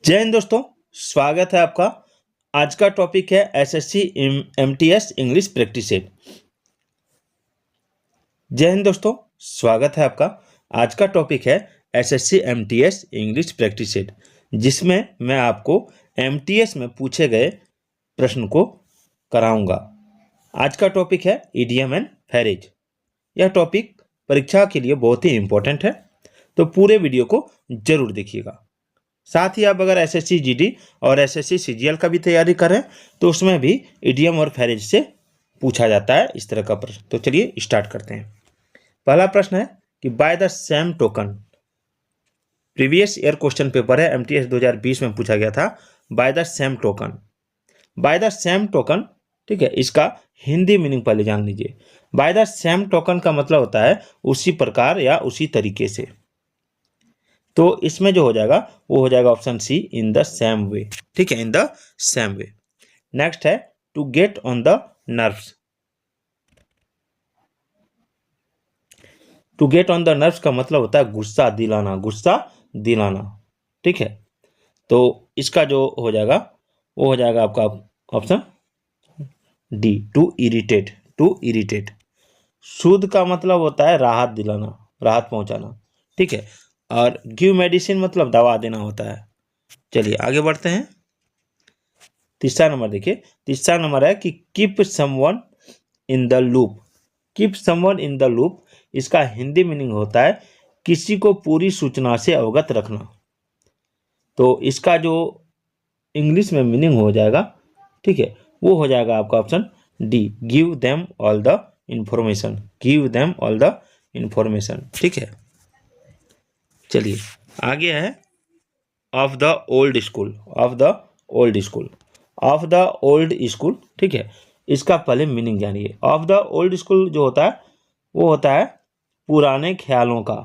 जय हिंद दोस्तों, स्वागत है आपका। आज का टॉपिक है SSC MTS English practice set. जय हिंद दोस्तों, स्वागत है आपका। आज का टॉपिक है SSC MTS English practice set, जिसमें मैं आपको एमटीएस में पूछे गए प्रश्न को कराऊंगा। आज का टॉपिक है इडियम एंड फ्रेज। यह टॉपिक परीक्षा के लिए बहुत ही इम्पोर्टेंट है, तो पूरे वीडियो को जरूर देखिएगा। साथ ही आप अगर एसएससी जीडी और एसएससी सीजीएल का भी तैयारी करें तो उसमें भी इडियम और फ्रेज से पूछा जाता है इस तरह का प्रश्न। तो चलिए स्टार्ट करते हैं। पहला प्रश्न है कि by the same token. Previous year question paper है, एमटीएस 2020 में पूछा गया था। By the same token, by the same token, ठीक है। इसका हिंदी मीनिंग पहले जान लीजिए। बाय द सेम टोकन का मतलब होता है उसी प्रकार या उसी तरीके से। तो इसमें जो हो जाएगा वो हो जाएगा option C, in the same way, ठीक है, in the same way. Next है to get on the nerves. To get on the nerves का मतलब होता है गुस्सा दिलाना, गुस्सा दिलाना, ठीक है। तो इसका जो हो जाएगा वो हो जाएगा आपका option D, to irritate, to irritate. Soothe का मतलब होता है राहत दिलाना, राहत पहुंचाना, ठीक है। और गिव मेडिसिन मतलब दवा देना होता है। चलिए आगे बढ़ते हैं। तीसरा नंबर देखिए, तीसरा नंबर है कि keep someone in the loop. Keep someone in the loop, इसका हिंदी मीनिंग होता है किसी को पूरी सूचना से अवगत रखना। तो इसका जो इंग्लिश में मीनिंग हो जाएगा, ठीक है, वो हो जाएगा आपका option D, give them all the information, give them all the information, ठीक है। चलिए आगे है of the old school, of the old school, of the old school, ठीक है। इसका पहले मीनिंग जानिए। ऑफ द ओल्ड स्कूल जो होता है वो होता है पुराने ख्यालों का,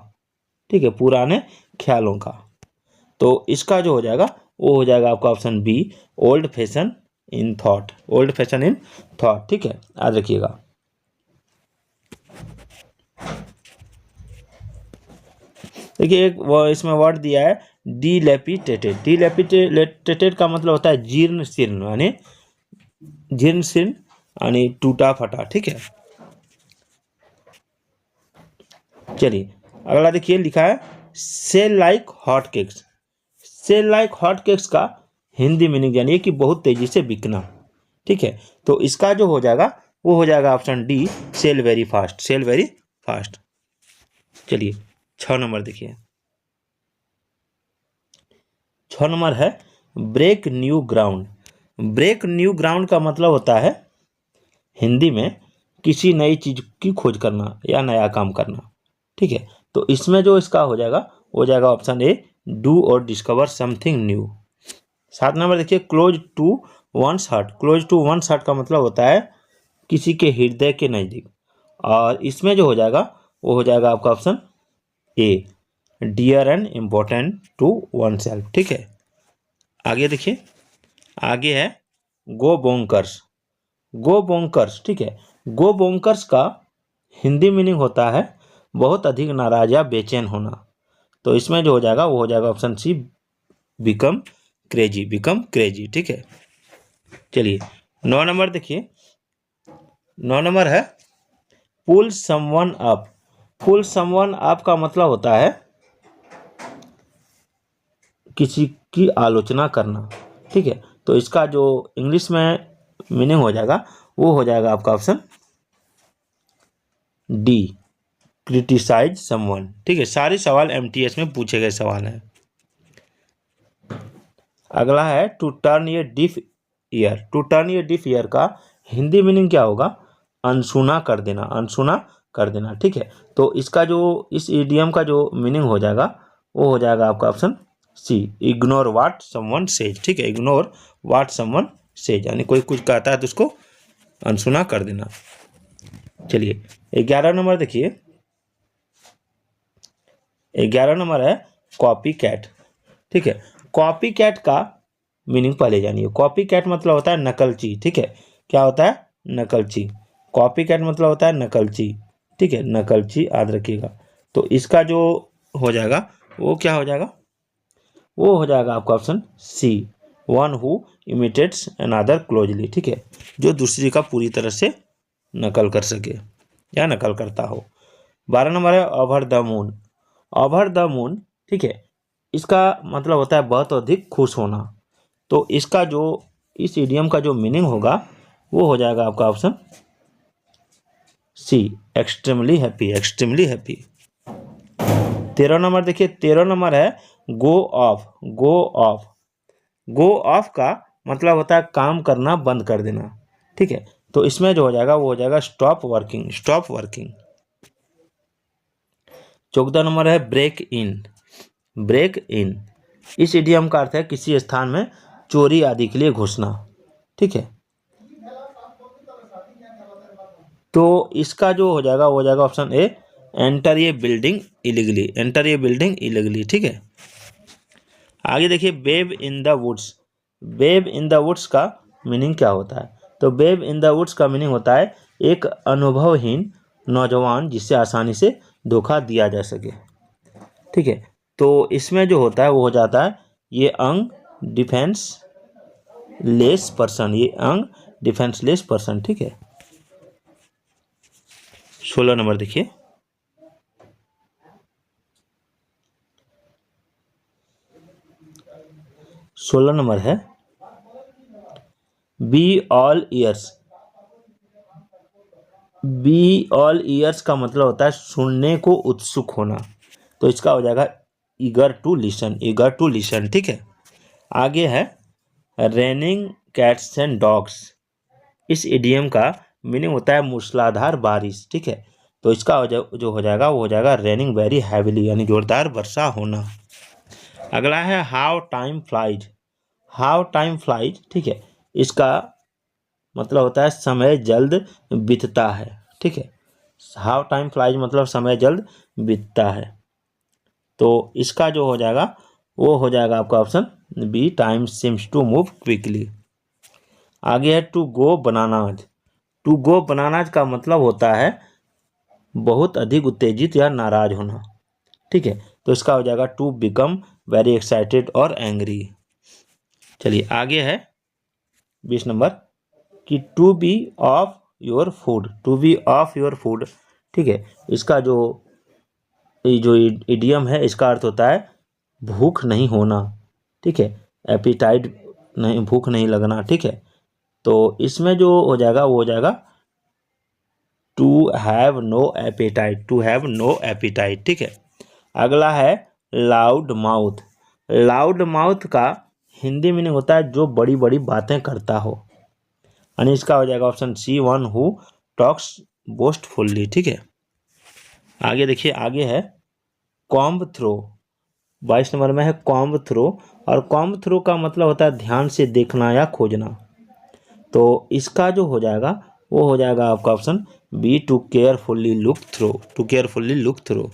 ठीक है, पुराने ख्यालों का। तो इसका जो हो जाएगा वो हो जाएगा आपका option B, old fashion in thought, old fashion in thought, ठीक है, याद रखिएगा। देखिए एक इसमें वर्ड दिया है डिलैपिडेटेड। डिलैपिडेटेड का मतलब होता है जीर्ण शीर्ण, यानी जीर्ण शीर्ण यानी टूटा फटा, ठीक है। चलिए अगला देखिए, लिखा है sell like hot cakes. Sell like hot cakes का हिंदी मीनिंग जानिए कि बहुत तेजी से बिकना, ठीक है। तो इसका जो हो जाएगा वो हो जाएगा option D, sell very fast, sell very fast. चलिए 6 नंबर देखिए, 6 नंबर है break new ground. Break new ground का मतलब होता है हिंदी में किसी नई चीज की खोज करना या नया काम करना, ठीक है। तो इसमें जो इसका हो जाएगा वो हो जाएगा ऑप्शन ए, डू और डिस्कवर समथिंग न्यू। 7 नंबर देखिए, close to one's heart. Close to one's heart का मतलब होता है किसी के हृदय के नज़दीक, और इसमें जो हो जाएगा वो हो जाएगा आपका option A, dear and important to oneself, ठीक है। आगे देखिए, आगे है गो बोंकर्स। गो बोंकर्स, ठीक है। गो बोंकर्स का हिंदी मीनिंग होता है बहुत अधिक नाराज या बेचैन होना। तो इसमें जो हो जाएगा वो हो जाएगा option C, become crazy, become crazy, ठीक है। चलिए 9 नंबर देखिए, 9 नंबर है pull someone up. Pull someone up का मतलब होता है किसी की आलोचना करना, ठीक है। तो इसका जो इंग्लिश में मीनिंग हो जाएगा वो हो जाएगा आपका ऑप्शन डी, क्रिटिसाइज समवन, ठीक है। सारे सवाल एमटीएस में पूछे गए सवाल हैं। अगला है to turn a deaf ear. To turn a deaf ear का हिंदी मीनिंग क्या होगा? अनसुना कर देना, अनसुना कर देना, ठीक है। तो इसका जो इस इडियम का जो मीनिंग हो जाएगा वो हो जाएगा आपका option C, ignore what someone says, ठीक है, इग्नोर व्हाट समवन सेज, यानी कोई कुछ कहता है तो उसको अनसुना कर देना। चलिए 11 नंबर देखिए, 11 नंबर है कॉपी कैट, ठीक है। कॉपी कैट का मीनिंग पहले जानिए। कॉपी कैट मतलब होता है नकलची, ठीक है। क्या होता है? नकलची। कॉपी कैट मतलब होता है नकलची, ठीक है, नकलची, याद रखिएगा। तो इसका जो हो जाएगा वो क्या हो जाएगा? वो हो जाएगा आपका option C, one who imitates another closely, ठीक है, जो दूसरी का पूरी तरह से नकल कर सके या नकल करता हो। 12 नंबर है over the moon. Over the moon, ठीक है, इसका मतलब होता है बहुत अधिक खुश होना। तो इसका जो इस इडियम का जो मीनिंग होगा वो हो जाएगा आपका option C, extremely happy, extremely happy. 13 number देखिए, 13 नंबर है go off. Go off, go off का मतलब होता है काम करना, बंद कर देना, ठीक है। तो इसमें जो हो जाएगा वो हो जाएगा stop working, stop working. 14 number है ब्रेक इन। ब्रेक इन, इस इडियम का अर्थ है किसी स्थान में चोरी आदि के लिए घुसना, ठीक है। तो इसका जो हो जाएगा वो हो जाएगा ऑप्शन ए, एंटर ये बिल्डिंग इलीगली, एंटर ये बिल्डिंग इलीगली, ठीक है। आगे देखिए babe in the woods. Babe in the woods का मीनिंग क्या होता है? तो बेब इन द वुड्स का मीनिंग होता है एक अनुभवहीन नौजवान जिससे आसानी से धोखा दिया जा सके, ठीक है। तो इसमें जो होता है वो हो जाता है ये अंग डिफेंस लेस पर्सन, ये अंग डिफेंसलेस पर्सन, ठीक है। 16 नंबर देखिए, सोलह नंबर है be all years. Be all years का मतलब होता है सुनने को उत्सुक होना। तो इसका हो जाएगा eager to listen, eager to listen, ठीक है। आगे है रेनिंग कैट्स एंड डॉग्स। इस इडियम का मीनिंग होता है मूसलाधार बारिश, ठीक है। तो इसका जो हो जाएगा वो हो जाएगा रेनिंग वेरी हैविली, यानी जोरदार वर्षा होना। अगला है how time flies. How time flies, ठीक है, इसका मतलब होता है समय जल्द बीतता है, ठीक है। हाउ टाइम फ्लाइज मतलब समय जल्द बीतता है। तो इसका जो हो जाएगा वो हो जाएगा आपका option B, time seems to move quickly. आगे है to go bananas. To go bananas का मतलब होता है बहुत अधिक उत्तेजित या नाराज होना, ठीक है। तो इसका हो जाएगा टू बिकम वेरी एक्साइटेड और एंग्री। चलिए आगे है 20 नंबर कि to be off your food, to be off your food, ठीक है। इसका जो इडियम है इसका अर्थ होता है भूख नहीं होना, ठीक है, एपिटाइट नहीं, भूख नहीं लगना, ठीक है। तो इसमें जो हो जाएगा वो हो जाएगा to have no appetite, to have no appetite, ठीक है। अगला है लाउड माउथ। लाउड माउथ का हिंदी मीनिंग होता है जो बड़ी बड़ी बातें करता हो, यानी इसका हो जाएगा option C, one who talks boastfully, ठीक है। आगे देखिए, आगे है कॉम्ब थ्रो। 22 नंबर में है कॉम्ब थ्रो, और कॉम्ब थ्रो का मतलब होता है ध्यान से देखना या खोजना। तो इसका जो हो जाएगा वो हो जाएगा आपका option B, to carefully look through, to carefully look through,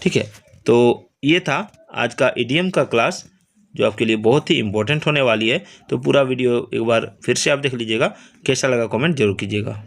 ठीक है। तो ये था आज का इडियम का क्लास जो आपके लिए बहुत ही इंपॉर्टेंट होने वाली है। तो पूरा वीडियो एक बार फिर से आप देख लीजिएगा, कैसा लगा कमेंट जरूर कीजिएगा।